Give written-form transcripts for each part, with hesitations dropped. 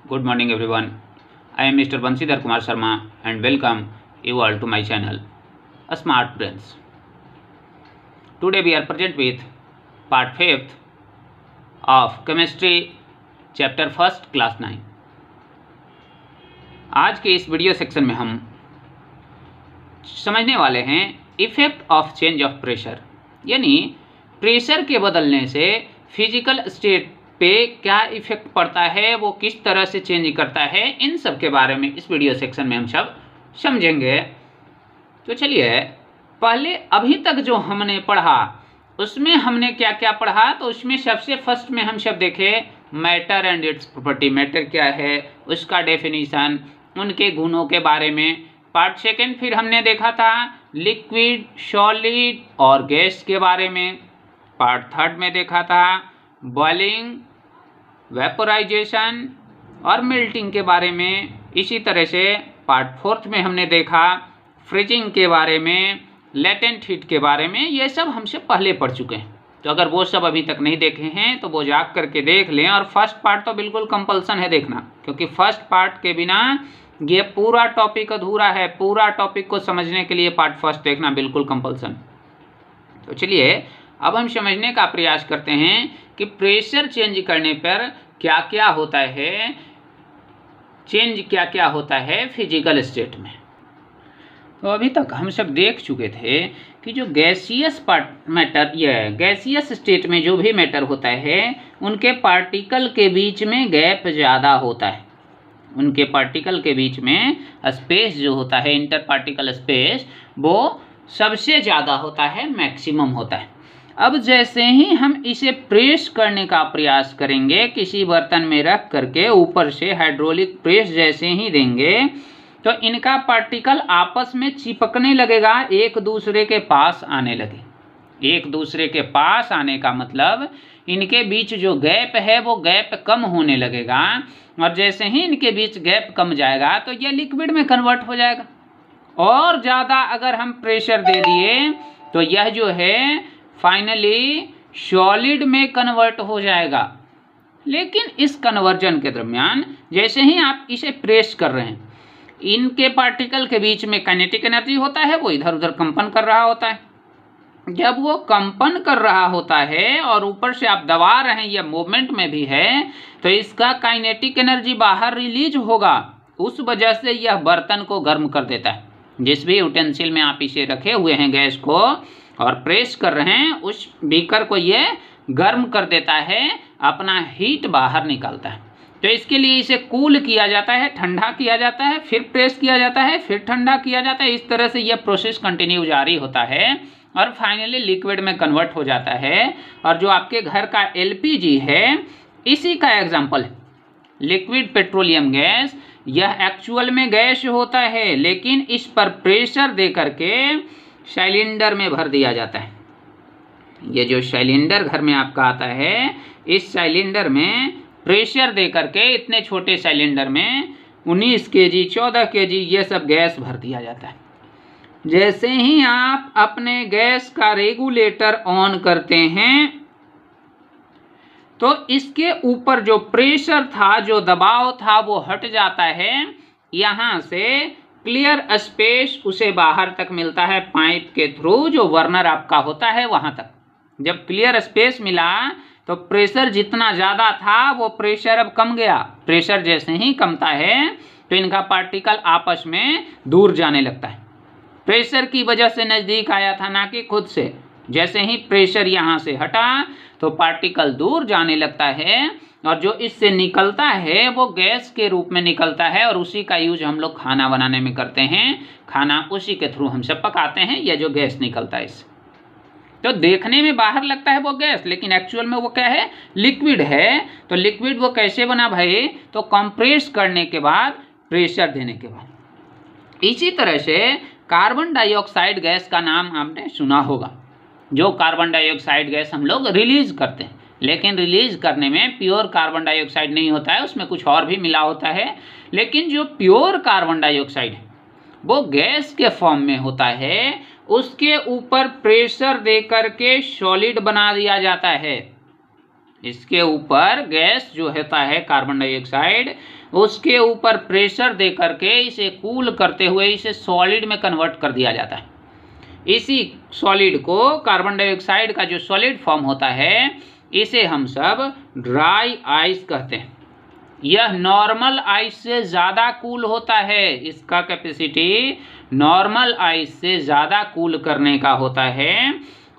Good morning everyone. I am Mr. Bansidhar Kumar Sharma and welcome you all to my channel Smart Brains. Today we are present with part 5th of Chemistry Chapter 1st Class 9. आज के इस video section में हम समझने वाले हैं effect of change of pressure, यानी pressure के बदलने से फिजिकल स्टेट पे क्या इफेक्ट पड़ता है, वो किस तरह से चेंज करता है, इन सब के बारे में इस वीडियो सेक्शन में हम सब समझेंगे। तो चलिए, पहले अभी तक जो हमने पढ़ा उसमें हमने क्या क्या पढ़ा, तो उसमें सबसे फर्स्ट में हम सब देखे matter and it's property. Matter क्या है, उसका डेफिनेशन, उनके गुणों के बारे में। पार्ट सेकेंड फिर हमने देखा था लिक्विड, सॉलिड और गैस के बारे में। पार्ट थर्ड में देखा था बॉइलिंग, वेपोराइजेशन और मेल्टिंग के बारे में। इसी तरह से पार्ट फोर्थ में हमने देखा फ्रीजिंग के बारे में, लेटेंट हीट के बारे में। ये सब हमसे पहले पढ़ चुके हैं, तो अगर वो सब अभी तक नहीं देखे हैं तो वो जा करके देख लें। और फर्स्ट पार्ट तो बिल्कुल कंपल्सन है देखना, क्योंकि फर्स्ट पार्ट के बिना ये पूरा टॉपिक अधूरा है। पूरा टॉपिक को समझने के लिए पार्ट फर्स्ट देखना बिल्कुल कंपल्सन। तो चलिए, अब हम समझने का प्रयास करते हैं कि प्रेशर चेंज करने पर क्या क्या होता है, चेंज क्या क्या होता है फिजिकल स्टेट में। तो अभी तक हम सब देख चुके थे कि जो गैसियस मैटर, यह गैसियस स्टेट में जो भी मैटर होता है उनके पार्टिकल के बीच में गैप ज़्यादा होता है। उनके पार्टिकल के बीच में स्पेस जो होता है, इंटर पार्टिकल स्पेस, वो सबसे ज़्यादा होता है, मैक्सिमम होता है। अब जैसे ही हम इसे प्रेस करने का प्रयास करेंगे, किसी बर्तन में रख करके ऊपर से हाइड्रोलिक प्रेस जैसे ही देंगे, तो इनका पार्टिकल आपस में चिपकने लगेगा, एक दूसरे के पास आने लगे। एक दूसरे के पास आने का मतलब इनके बीच जो गैप है वो गैप कम होने लगेगा। और जैसे ही इनके बीच गैप कम जाएगा तो ये लिक्विड में कन्वर्ट हो जाएगा। और ज़्यादा अगर हम प्रेशर दे दिए तो यह जो है फाइनली सॉलिड में कन्वर्ट हो जाएगा। लेकिन इस कन्वर्जन के दरमियान जैसे ही आप इसे प्रेस कर रहे हैं, इनके पार्टिकल के बीच में काइनेटिक एनर्जी होता है, वो इधर उधर कंपन कर रहा होता है। जब वो कंपन कर रहा होता है और ऊपर से आप दबा रहे हैं, या मूवमेंट में भी है, तो इसका काइनेटिक एनर्जी बाहर रिलीज होगा। उस वजह से यह बर्तन को गर्म कर देता है। जिस भी यूटेंसिल में आप इसे रखे हुए हैं गैस को और प्रेस कर रहे हैं, उस बीकर को ये गर्म कर देता है, अपना हीट बाहर निकालता है। तो इसके लिए इसे कूल किया जाता है, ठंडा किया जाता है, फिर प्रेस किया जाता है, फिर ठंडा किया जाता है। इस तरह से यह प्रोसेस कंटिन्यू जारी होता है और फाइनली लिक्विड में कन्वर्ट हो जाता है। और जो आपके घर का एलपीजी है, इसी का एग्जाम्पल है लिक्विड पेट्रोलियम गैस। यह एक्चुअल में गैस होता है, लेकिन इस पर प्रेशर दे करके सिलेंडर में भर दिया जाता है। ये जो सिलेंडर घर में आपका आता है, इस सिलेंडर में प्रेशर दे करके इतने छोटे सिलेंडर में 19 केजी, 14 केजी ये सब गैस भर दिया जाता है। जैसे ही आप अपने गैस का रेगुलेटर ऑन करते हैं, तो इसके ऊपर जो प्रेशर था, जो दबाव था, वो हट जाता है। यहाँ से क्लियर स्पेस उसे बाहर तक मिलता है पाइप के थ्रू, जो बर्नर आपका होता है वहाँ तक। जब क्लियर स्पेस मिला तो प्रेशर जितना ज़्यादा था वो प्रेशर अब कम गया। प्रेशर जैसे ही कमता है तो इनका पार्टिकल आपस में दूर जाने लगता है। प्रेशर की वजह से नज़दीक आया था, ना कि खुद से। जैसे ही प्रेशर यहाँ से हटा तो पार्टिकल दूर जाने लगता है, और जो इससे निकलता है वो गैस के रूप में निकलता है। और उसी का यूज हम लोग खाना बनाने में करते हैं। खाना उसी के थ्रू हम सब पकाते हैं। यह जो गैस निकलता है इससे, तो देखने में बाहर लगता है वो गैस, लेकिन एक्चुअल में वो क्या है, लिक्विड है। तो लिक्विड वो कैसे बना भाई, तो कंप्रेस करने के बाद, प्रेशर देने के बाद। इसी तरह से कार्बन डाइऑक्साइड गैस का नाम आपने सुना होगा। जो कार्बन डाइऑक्साइड गैस हम लोग रिलीज करते हैं, लेकिन रिलीज करने में प्योर कार्बन डाइऑक्साइड नहीं होता है, उसमें कुछ और भी मिला होता है। लेकिन जो प्योर कार्बन डाइऑक्साइड है वो गैस के फॉर्म में होता है, उसके ऊपर प्रेशर दे करके सॉलिड बना दिया जाता है। इसके ऊपर गैस जो होता है कार्बन डाइऑक्साइड, उसके ऊपर प्रेशर दे करके इसे कूल करते हुए इसे सॉलिड में कन्वर्ट कर दिया जाता है। इसी सॉलिड को, कार्बन डाइऑक्साइड का जो सॉलिड फॉर्म होता है, इसे हम सब ड्राई आइस कहते हैं। यह नॉर्मल आइस से ज़्यादा कूल होता है, इसका कैपेसिटी नॉर्मल आइस से ज़्यादा कूल करने का होता है।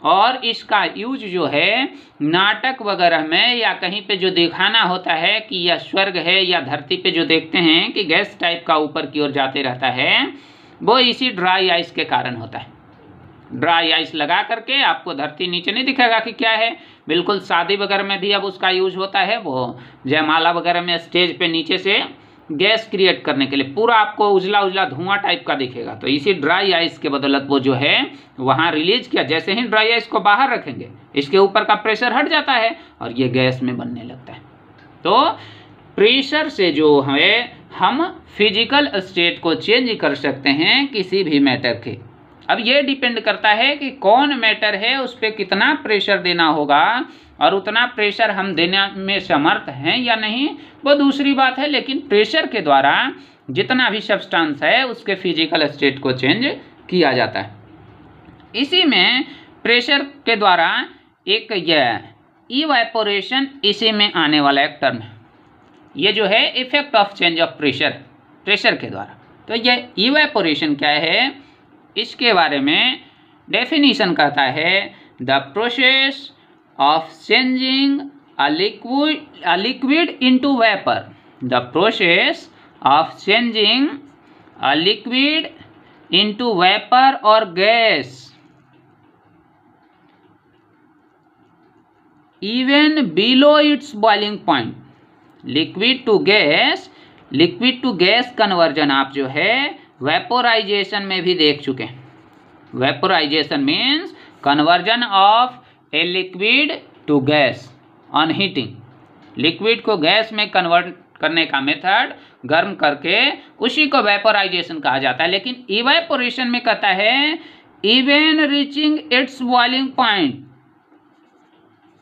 और इसका यूज जो है नाटक वगैरह में या कहीं पे जो दिखाना होता है कि यह स्वर्ग है, या धरती पे जो देखते हैं कि गैस टाइप का ऊपर की ओर जाते रहता है, वो इसी ड्राई आइस के कारण होता है। ड्राई आइस लगा करके आपको धरती नीचे नहीं दिखेगा कि क्या है। बिल्कुल शादी वगैरह में भी अब उसका यूज होता है, वो जयमाला वगैरह में स्टेज पे नीचे से गैस क्रिएट करने के लिए पूरा आपको उजला उजला धुआं टाइप का दिखेगा। तो इसी ड्राई आइस के बदौलत वो जो है वहाँ रिलीज किया। जैसे ही ड्राई आइस को बाहर रखेंगे, इसके ऊपर का प्रेशर हट जाता है और ये गैस में बनने लगता है। तो प्रेशर से जो है हम फिजिकल स्टेट को चेंज कर सकते हैं किसी भी मैटर के। अब ये डिपेंड करता है कि कौन मैटर है, उस पर कितना प्रेशर देना होगा, और उतना प्रेशर हम देने में समर्थ हैं या नहीं वो दूसरी बात है। लेकिन प्रेशर के द्वारा जितना भी सब्सटेंस है उसके फिजिकल स्टेट को चेंज किया जाता है। इसी में प्रेशर के द्वारा एक यह इवेपोरेशन इसी में आने वाला एक टर्म है। ये जो है effect of change of pressure के द्वारा। तो ये इवेपोरेशन क्या है, इसके बारे में डेफिनेशन कहता है the process of changing a liquid into vapor. The process of changing a liquid into vapor or gas even below its boiling point. Liquid to gas conversion आप जो है वेपोराइजेशन में भी देख चुके हैं। Vaporisation means conversion of a liquid to gas on heating. Liquid को gas में कन्वर्ट करने का मेथड गर्म करके उसी को वेपोराइजेशन कहा जाता है। लेकिन इवेपोरेशन में कहता है even reaching it's boiling point.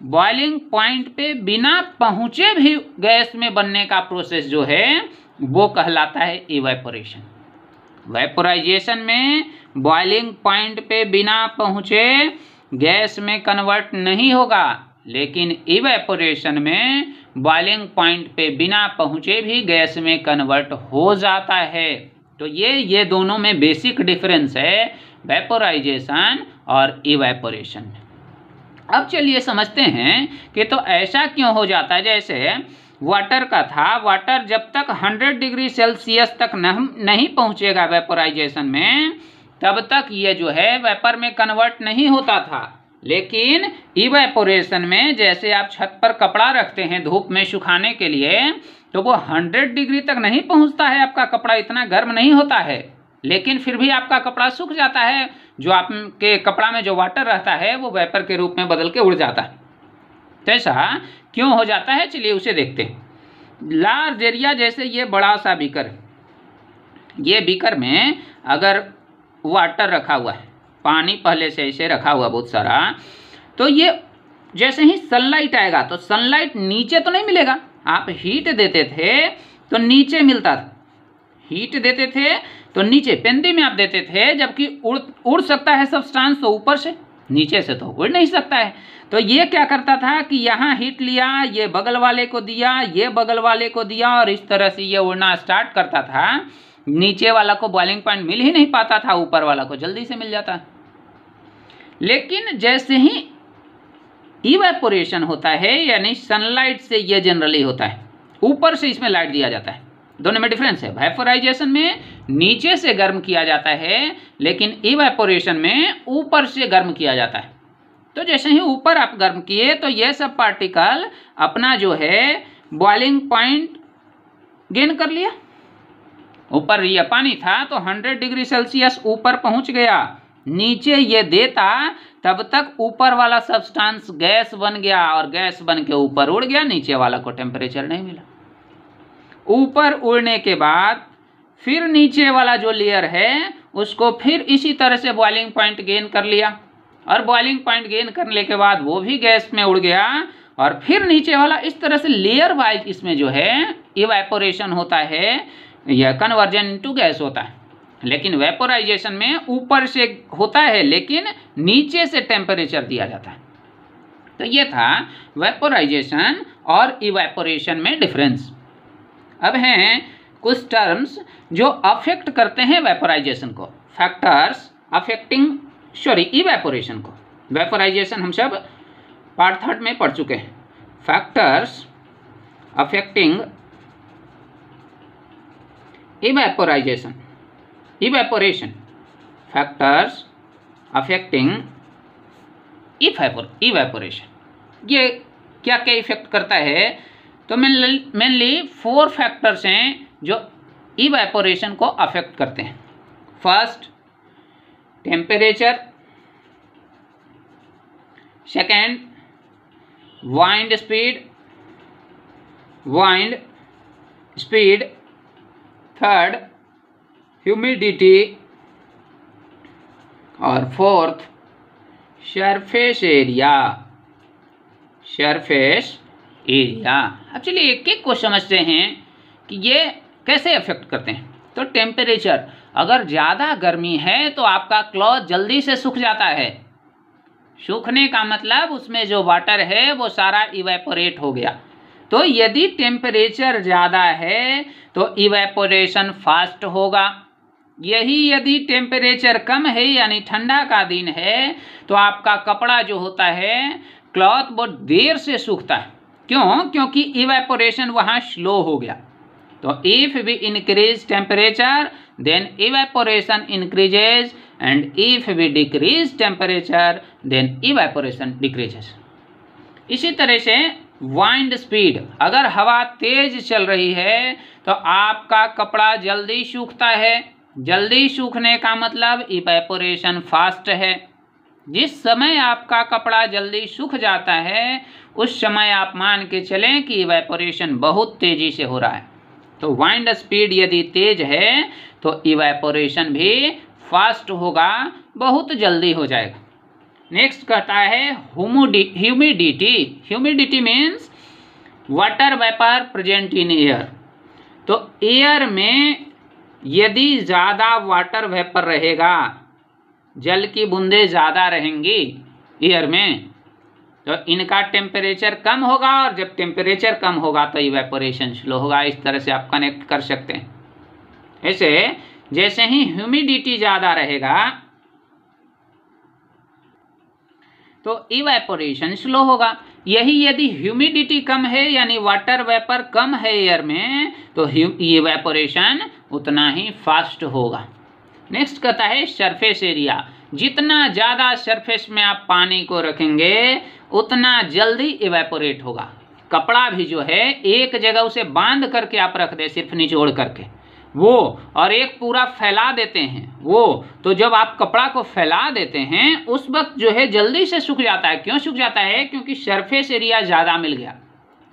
Boiling point पे बिना पहुंचे भी गैस में बनने का प्रोसेस जो है वो कहलाता है इवेपोरेशन। वेपोराइजेशन में बॉइलिंग पॉइंट पे बिना पहुंचे गैस में कन्वर्ट नहीं होगा, लेकिन इवेपोरेशन में बॉइलिंग पॉइंट पे बिना पहुंचे भी गैस में कन्वर्ट हो जाता है। तो ये दोनों में बेसिक डिफरेंस है वेपोराइजेशन और इवेपोरेशन में। अब चलिए समझते हैं कि तो ऐसा क्यों हो जाता है। जैसे वाटर का था, वाटर जब तक 100 डिग्री सेल्सियस तक नहीं पहुंचेगा वेपोराइजेशन में, तब तक ये जो है वेपर में कन्वर्ट नहीं होता था। लेकिन इवेपोरेशन में जैसे आप छत पर कपड़ा रखते हैं धूप में सुखाने के लिए, तो वो 100 डिग्री तक नहीं पहुंचता है, आपका कपड़ा इतना गर्म नहीं होता है, लेकिन फिर भी आपका कपड़ा सूख जाता है। जो आपके कपड़ा में जो वाटर रहता है वो वेपर के रूप में बदल के उड़ जाता है। तो ऐसा क्यों हो जाता है, चलिए उसे देखते हैं। लार्ज एरिया, जैसे ये बड़ा सा बीकर, ये बीकर में अगर वाटर रखा हुआ है, पानी पहले से ऐसे रखा हुआ बहुत सारा, तो ये जैसे ही सनलाइट आएगा तो सनलाइट नीचे तो नहीं मिलेगा। आप हीट देते थे तो नीचे मिलता था, हीट देते थे तो नीचे पेंदी में आप देते थे, जबकि उड़ सकता है सब्सटेंस तो ऊपर से, नीचे से तो उड़ नहीं सकता है। तो ये क्या करता था कि यहाँ हीट लिया, ये बगल वाले को दिया, ये बगल वाले को दिया, और इस तरह से ये उड़ना स्टार्ट करता था। नीचे वाला को बॉइलिंग पॉइंट मिल ही नहीं पाता था, ऊपर वाला को जल्दी से मिल जाता। लेकिन जैसे ही इवेपोरेशन होता है, यानी सनलाइट से ये जनरली होता है, ऊपर से इसमें लाइट दिया जाता है, दोनों में डिफरेंस है। वेपोराइजेशन में नीचे से गर्म किया जाता है, लेकिन इवेपोरेशन में ऊपर से गर्म किया जाता है। तो जैसे ही ऊपर आप गर्म किए तो ये सब पार्टिकल अपना जो है बॉइलिंग पॉइंट गेन कर लिया। ऊपर ये पानी था तो 100 डिग्री सेल्सियस ऊपर पहुंच गया, नीचे ये देता तब तक ऊपर वाला सब्सटेंस गैस बन गया, और गैस बन के ऊपर उड़ गया, नीचे वाला को टेम्परेचर नहीं मिला। ऊपर उड़ने के बाद फिर नीचे वाला जो लेयर है उसको फिर इसी तरह से बॉइलिंग पॉइंट गेन कर लिया, और बॉइलिंग पॉइंट गेन करने के बाद वो भी गैस में उड़ गया, और फिर नीचे वाला इस तरह से लेयर वाइज इसमें जो है इवेपोरेशन होता है या कन्वर्जन इनटू गैस होता है। लेकिन वेपोराइजेशन में ऊपर से होता है लेकिन नीचे से टेम्परेचर दिया जाता है। तो ये था वेपोराइजेशन और इवेपोरेशन में डिफरेंस। अब हैं कुछ टर्म्स जो अफेक्ट करते हैं वेपोराइजेशन को, फैक्टर्स अफेक्टिंग इवेपोरेशन को। वेपोराइजेशन हम सब पार्ट 3 में पढ़ चुके हैं। Factors affecting evaporation, factors affecting evaporation, ये क्या क्या इफेक्ट करता है? तो मेनली 4 फैक्टर्स हैं जो इवेपोरेशन को अफेक्ट करते हैं। First temperature, second wind speed, third humidity और फोर्थ सरफेस एरिया। अब चलिए एक एक को समझते हैं कि ये कैसे अफेक्ट करते हैं। तो टेम्परेचर, अगर ज़्यादा गर्मी है तो आपका क्लॉथ जल्दी से सूख जाता है। सूखने का मतलब उसमें जो वाटर है वो सारा इवेपोरेट हो गया। तो यदि टेम्परेचर ज़्यादा है तो इवेपोरेशन फास्ट होगा। यही यदि टेम्परेचर कम है यानी ठंडा का दिन है तो आपका कपड़ा जो होता है क्लॉथ बहुत देर से सूखता है। क्यों? क्योंकि इवेपोरेशन वहाँ स्लो हो गया। तो if we increase temperature then evaporation increases and if we decrease temperature then evaporation decreases. इसी तरह से वाइंड स्पीड, अगर हवा तेज चल रही है तो आपका कपड़ा जल्दी सूखता है। जल्दी सूखने का मतलब इवेपोरेशन फास्ट है। जिस समय आपका कपड़ा जल्दी सूख जाता है उस समय आप मान के चलें कि इवेपोरेशन बहुत तेजी से हो रहा है। तो वाइंड स्पीड यदि तेज है तो इवेपोरेशन भी फास्ट होगा, बहुत जल्दी हो जाएगा। नेक्स्ट कहता है humidity. Humidity means water vapour present in air. तो एयर में यदि ज़्यादा वाटर वेपर रहेगा, जल की बूंदें ज़्यादा रहेंगी एयर में, तो इनका टेम्परेचर कम होगा और जब टेम्परेचर कम होगा तो इवेपोरेशन स्लो होगा। इस तरह से आप कनेक्ट कर सकते हैं। ऐसे जैसे ही ह्यूमिडिटी ज़्यादा रहेगा तो इवेपोरेशन स्लो होगा। यही यदि ह्यूमिडिटी कम है यानी वाटर वेपर कम है एयर में तो इवेपोरेशन उतना ही फास्ट होगा। नेक्स्ट कहता है सरफेस एरिया। जितना ज़्यादा सरफेस में आप पानी को रखेंगे उतना जल्दी इवेपोरेट होगा। कपड़ा भी जो है एक जगह उसे बांध करके आप रख दे, सिर्फ निचोड़ करके वो, और एक पूरा फैला देते हैं वो, तो जब आप कपड़ा को फैला देते हैं उस वक्त जो है जल्दी से सूख जाता है। क्यों सूख जाता है? क्योंकि सरफेस एरिया ज़्यादा मिल गया।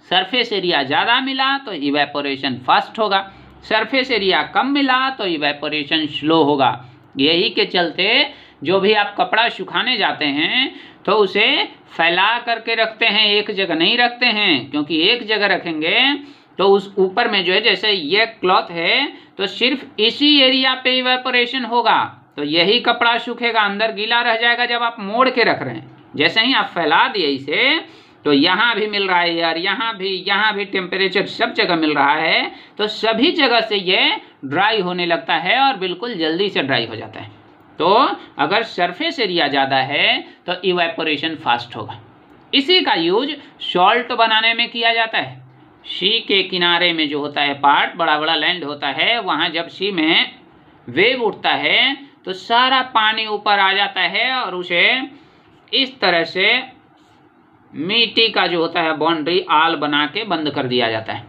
सरफेस एरिया ज़्यादा मिला तो इवेपोरेशन फास्ट होगा, सरफेस एरिया कम मिला तो इवेपोरेशन स्लो होगा। यही के चलते जो भी आप कपड़ा सुखाने जाते हैं तो उसे फैला करके रखते हैं, एक जगह नहीं रखते हैं। क्योंकि एक जगह रखेंगे तो उस ऊपर में जो है, जैसे ये क्लॉथ है तो सिर्फ इसी एरिया पे इवेपोरेशन होगा, तो यही कपड़ा सूखेगा, अंदर गीला रह जाएगा जब आप मोड़ के रख रहे हैं। जैसे ही आप फैला दिए इसे तो यहाँ भी मिल रहा है यार, यहाँ भी टेम्परेचर सब जगह मिल रहा है, तो सभी जगह से ये ड्राई होने लगता है और बिल्कुल जल्दी से ड्राई हो जाता है। तो अगर सरफेस एरिया ज़्यादा है तो इवेपोरेशन फास्ट होगा। इसी का यूज सॉल्ट बनाने में किया जाता है। सी के किनारे में जो होता है पार्ट, बड़ा बड़ा लैंड होता है, वहाँ जब सी में वेव उठता है तो सारा पानी ऊपर आ जाता है और उसे इस तरह से मिट्टी का जो होता है बाउंड्री आल बना के बंद कर दिया जाता है।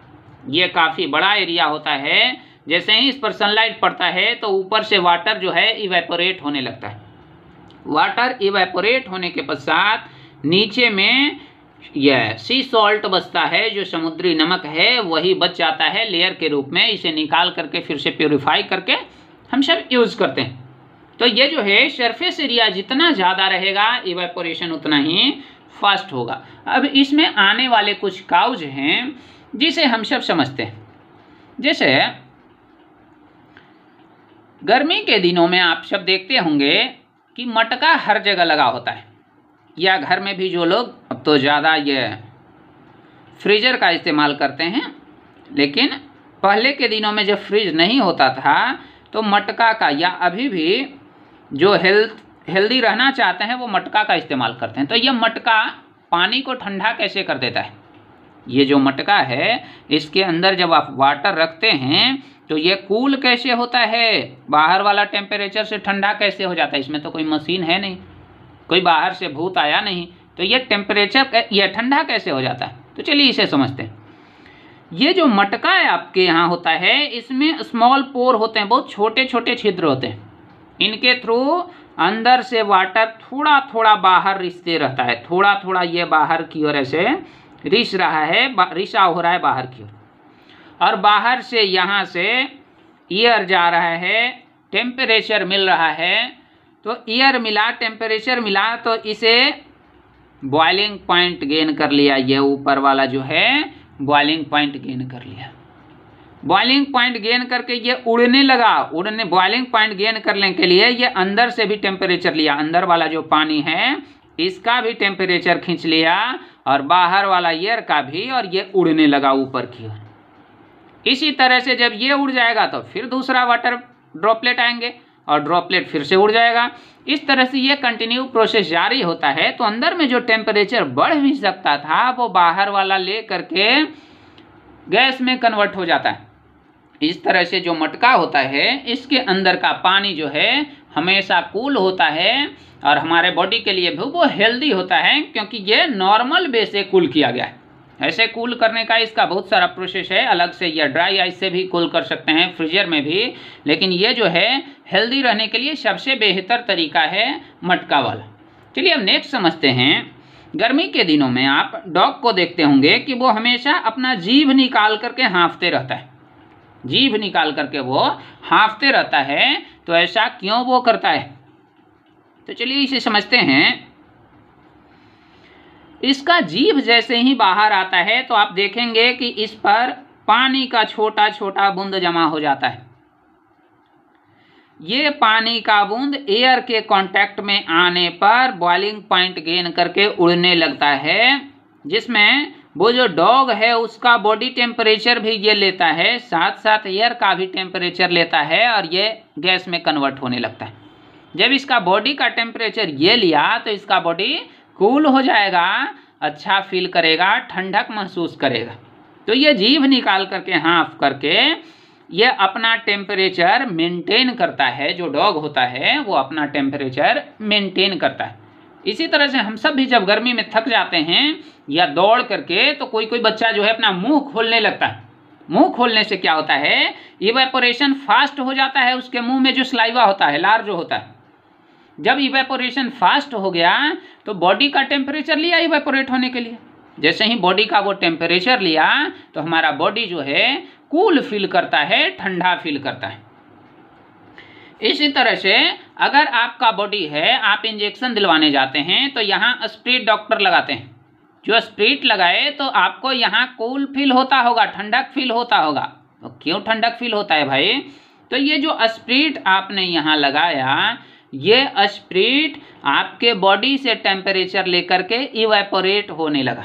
ये काफ़ी बड़ा एरिया होता है। जैसे ही इस पर सनलाइट पड़ता है तो ऊपर से वाटर जो है इवेपोरेट होने लगता है। वाटर इवेपोरेट होने के पश्चात नीचे में यह सी सॉल्ट बचता है, जो समुद्री नमक है वही बच जाता है लेयर के रूप में। इसे निकाल करके फिर से प्योरीफाई करके हम सब यूज़ करते हैं। तो ये जो है सरफेस एरिया जितना ज़्यादा रहेगा इवेपोरेशन उतना ही फास्ट होगा। अब इसमें आने वाले कुछ काउज हैं जिसे हम सब समझते हैं। जैसे गर्मी के दिनों में आप सब देखते होंगे कि मटका हर जगह लगा होता है, या घर में भी जो लोग अब तो ज़्यादा ये फ्रीजर का इस्तेमाल करते हैं, लेकिन पहले के दिनों में जब फ्रिज नहीं होता था तो मटका का, या अभी भी जो हेल्दी रहना चाहते हैं वो मटका का इस्तेमाल करते हैं। तो ये मटका पानी को ठंडा कैसे कर देता है? ये जो मटका है इसके अंदर जब आप वाटर रखते हैं तो ये कूल कैसे होता है? बाहर वाला टेम्परेचर से ठंडा कैसे हो जाता है? इसमें तो कोई मशीन है नहीं, कोई बाहर से भूत आया नहीं, तो ये टेम्परेचर ये ठंडा कैसे हो जाता है? तो चलिए इसे समझते हैं। ये जो मटका है आपके यहाँ होता है, इसमें स्मॉल पोर होते हैं, बहुत छोटे छोटे छिद्र होते हैं। इनके थ्रू अंदर से वाटर थोड़ा थोड़ा बाहर रिसते रहता है, थोड़ा थोड़ा ये बाहर की ओर ऐसे रिस रहा है, रिसा हो रहा है बाहर की ओर, और बाहर से यहाँ से एयर जा रहा है, टेम्परेचर मिल रहा है। तो एयर मिला, टेम्परेचर मिला, तो इसे बॉइलिंग पॉइंट गेन कर लिया। ये ऊपर वाला जो है बॉइलिंग पॉइंट गेन कर लिया। बॉइलिंग पॉइंट गेन करके ये उड़ने लगा। बॉइलिंग पॉइंट गेन करने के लिए ये अंदर से भी टेम्परेचर लिया, अंदर वाला जो पानी है इसका भी टेम्परेचर खींच लिया, और बाहर वाला एयर का भी, और ये उड़ने लगा ऊपर की ओर। इसी तरह से जब ये उड़ जाएगा तो फिर दूसरा वाटर ड्रॉपलेट आएंगे, और ड्रॉपलेट फिर से उड़ जाएगा। इस तरह से ये कंटिन्यू प्रोसेस जारी होता है। तो अंदर में जो टेम्परेचर बढ़ भी सकता था वो बाहर वाला ले करके गैस में कन्वर्ट हो जाता है। इस तरह से जो मटका होता है इसके अंदर का पानी जो है हमेशा कूल होता है, और हमारे बॉडी के लिए भी वो हेल्दी होता है, क्योंकि ये नॉर्मल वे से कूल किया गया है। ऐसे कूल करने का इसका बहुत सारा प्रोसेस है, अलग से या ड्राई आइस से भी कूल कर सकते हैं, फ्रीजर में भी, लेकिन ये जो है हेल्दी रहने के लिए सबसे बेहतर तरीका है मटका वाला। चलिए अब नेक्स्ट समझते हैं। गर्मी के दिनों में आप डॉग को देखते होंगे कि वो हमेशा अपना जीभ निकाल करके हाँफते रहता है, जीभ निकाल करके वो हाँफते रहता है। तो ऐसा क्यों वो करता है? तो चलिए इसे समझते हैं। इसका जीभ जैसे ही बाहर आता है तो आप देखेंगे कि इस पर पानी का छोटा छोटा बूंद जमा हो जाता है। ये पानी का बूंद एयर के कांटेक्ट में आने पर बॉइलिंग पॉइंट गेन करके उड़ने लगता है, जिसमें वो जो डॉग है उसका बॉडी टेम्परेचर भी ये लेता है, साथ साथ एयर का भी टेम्परेचर लेता है, और ये गैस में कन्वर्ट होने लगता है। जब इसका बॉडी का टेम्परेचर ये लिया तो इसका बॉडी कूल हो जाएगा, अच्छा फील करेगा, ठंडक महसूस करेगा। तो ये जीभ निकाल करके हाँफ करके ये अपना टेम्परेचर मेंटेन करता है। जो डॉग होता है वो अपना टेम्परेचर मेंटेन करता है। इसी तरह से हम सब भी जब गर्मी में थक जाते हैं या दौड़ करके, तो कोई कोई बच्चा जो है अपना मुंह खोलने लगता है। मुंह खोलने से क्या होता है? इवेपोरेशन फास्ट हो जाता है। उसके मुंह में जो स्लाइवा होता है, लार जो होता है, जब इवेपोरेशन फास्ट हो गया तो बॉडी का टेम्परेचर लिया इवेपोरेट होने के लिए। जैसे ही बॉडी का वो टेम्परेचर लिया तो हमारा बॉडी जो है कूल फील करता है, ठंडा फील करता है। इसी तरह से अगर आपका बॉडी है, आप इंजेक्शन दिलवाने जाते हैं तो यहाँ स्प्रिट डॉक्टर लगाते हैं। जो स्प्रिट लगाए तो आपको यहाँ कूल फील होता होगा, ठंडक फील होता होगा। तो क्यों ठंडक फील होता है भाई? तो ये जो स्प्रिट आपने यहाँ लगाया, ये स्प्रिट आपके बॉडी से टेम्परेचर लेकर के इवेपोरेट होने लगा।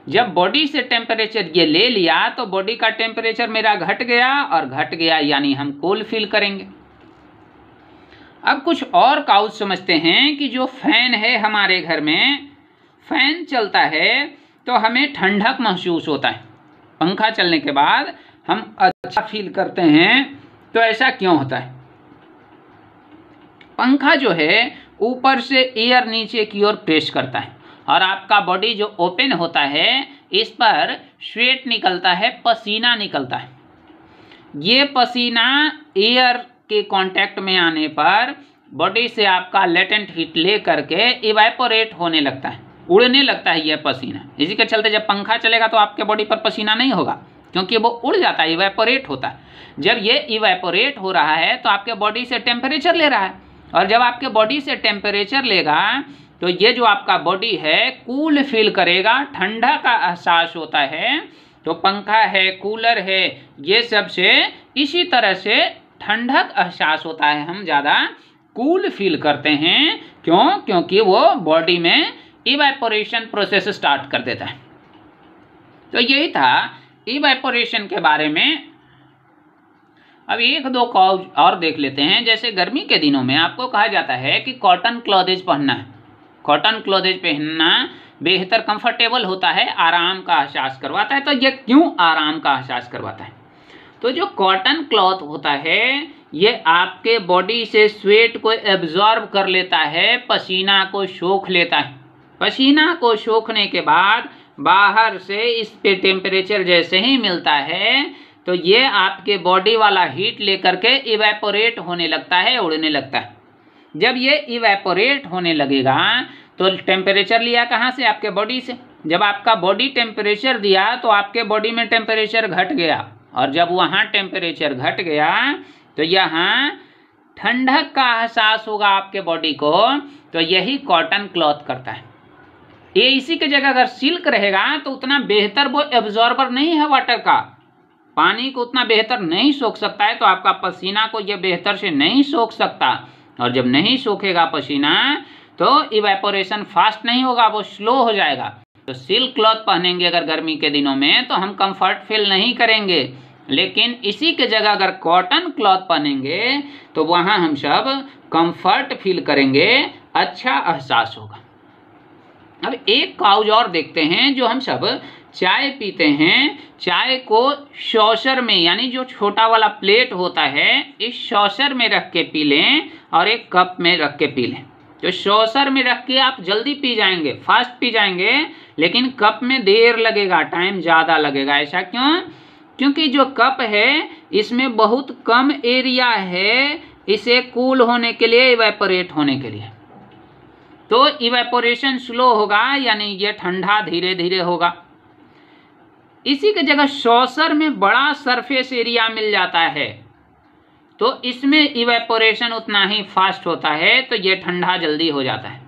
जब बॉडी से टेम्परेचर ये ले लिया तो बॉडी का टेम्परेचर मेरा घट गया, और घट गया यानी हम कूल फील करेंगे। अब कुछ और काउज समझते हैं कि जो फैन है हमारे घर में, फैन चलता है तो हमें ठंडक महसूस होता है। पंखा चलने के बाद हम अच्छा फील करते हैं। तो ऐसा क्यों होता है? पंखा जो है ऊपर से एयर नीचे की ओर प्रेस करता है, और आपका बॉडी जो ओपन होता है इस पर स्वेट निकलता है, पसीना निकलता है। ये पसीना एयर के कांटेक्ट में आने पर बॉडी से आपका लेटेंट हीट ले करके इवेपोरेट होने लगता है, उड़ने लगता है यह पसीना। इसी के चलते जब पंखा चलेगा तो आपके बॉडी पर पसीना नहीं होगा, क्योंकि वो उड़ जाता है, इवेपोरेट होता है। जब ये इवेपोरेट हो रहा है तो आपके बॉडी से टेम्परेचर ले रहा है, और जब आपके बॉडी से टेम्परेचर लेगा तो ये जो आपका बॉडी है कूल फील करेगा, ठंडा का एहसास होता है। तो पंखा है, कूलर है, ये सब से इसी तरह से ठंडक एहसास होता है, हम ज़्यादा कूल फील करते हैं। क्यों? क्योंकि वो बॉडी में इवेपोरेशन प्रोसेस स्टार्ट कर देता है। तो यही था इवेपोरेशन के बारे में। अब एक दो कॉज और देख लेते हैं। जैसे गर्मी के दिनों में आपको कहा जाता है कि कॉटन क्लॉथेज पहनना है। कॉटन क्लॉथेज पहनना बेहतर कंफर्टेबल होता है, आराम का एहसास करवाता है। तो ये क्यों आराम का एहसास करवाता है? तो जो कॉटन क्लॉथ होता है ये आपके बॉडी से स्वेट को एब्जॉर्ब कर लेता है, पसीना को सोख लेता है। पसीना को सोखने के बाद बाहर से इस पे टेम्परेचर जैसे ही मिलता है तो ये आपके बॉडी वाला हीट लेकर के इवेपोरेट होने लगता है, उड़ने लगता है। जब ये इवेपोरेट होने लगेगा तो टेम्परेचर लिया कहाँ से? आपके बॉडी से। जब आपका बॉडी टेम्परेचर दिया तो आपके बॉडी में टेम्परेचर घट गया, और जब वहाँ टेम्परेचर घट गया तो यहाँ ठंडक का एहसास होगा आपके बॉडी को। तो यही कॉटन क्लॉथ करता है। ये इसी के जगह अगर सिल्क रहेगा तो उतना बेहतर वो एब्जॉर्बर नहीं है वाटर का, पानी को उतना बेहतर नहीं सोख सकता है। तो आपका पसीना को ये बेहतर से नहीं सोख सकता, और जब नहीं सोखेगा पसीना तो इवेपोरेशन फास्ट नहीं होगा, वो स्लो हो जाएगा। तो सिल्क क्लॉथ पहनेंगे अगर गर्मी के दिनों में तो हम कंफर्ट फील नहीं करेंगे, लेकिन इसी के जगह अगर कॉटन क्लॉथ पहनेंगे तो वहाँ हम सब कंफर्ट फील करेंगे, अच्छा एहसास होगा। अब एक काउज और देखते हैं। जो हम सब चाय पीते हैं, चाय को सॉसर में, यानी जो छोटा वाला प्लेट होता है, इस सॉसर में रख के पी लें और एक कप में रख के पी लें। तो सॉसर में रख के आप जल्दी पी जाएंगे, फास्ट पी जाएंगे, लेकिन कप में देर लगेगा, टाइम ज़्यादा लगेगा। ऐसा क्यों? क्योंकि जो कप है इसमें बहुत कम एरिया है इसे कूल होने के लिए, इवेपोरेट होने के लिए। तो इवेपोरेशन स्लो होगा, यानी ये ठंडा धीरे धीरे होगा। इसी के जगह सॉसर में बड़ा सरफेस एरिया मिल जाता है, तो इसमें इवेपोरेशन उतना ही फास्ट होता है, तो ये ठंडा जल्दी हो जाता है।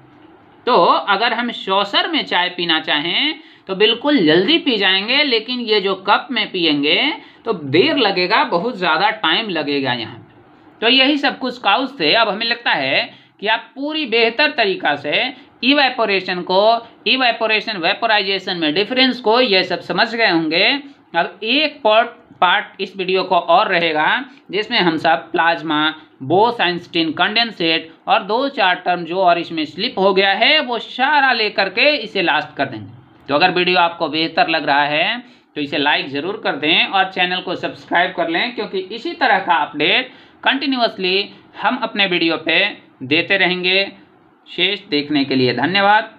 तो अगर हम सॉसर में चाय पीना चाहें तो बिल्कुल जल्दी पी जाएंगे, लेकिन ये जो कप में पियेंगे तो देर लगेगा, बहुत ज़्यादा टाइम लगेगा यहाँ। तो यही सब कुछ काउज थे। अब हमें लगता है कि आप पूरी बेहतर तरीक़ा से इवेपोरेशन को, इवेपोरेशन वेपोराइजेशन में डिफरेंस को ये सब समझ गए होंगे। अब एक पार्ट इस वीडियो को और रहेगा जिसमें हम सब प्लाज्मा, बोस-आइंस्टीन कंडेंसेट और 2-4 टर्म जो और इसमें स्लिप हो गया है वो सारा लेकर के इसे लास्ट कर देंगे। तो अगर वीडियो आपको बेहतर लग रहा है तो इसे लाइक ज़रूर कर दें और चैनल को सब्सक्राइब कर लें, क्योंकि इसी तरह का अपडेट कंटिन्यूअसली हम अपने वीडियो पे देते रहेंगे। शेष देखने के लिए धन्यवाद।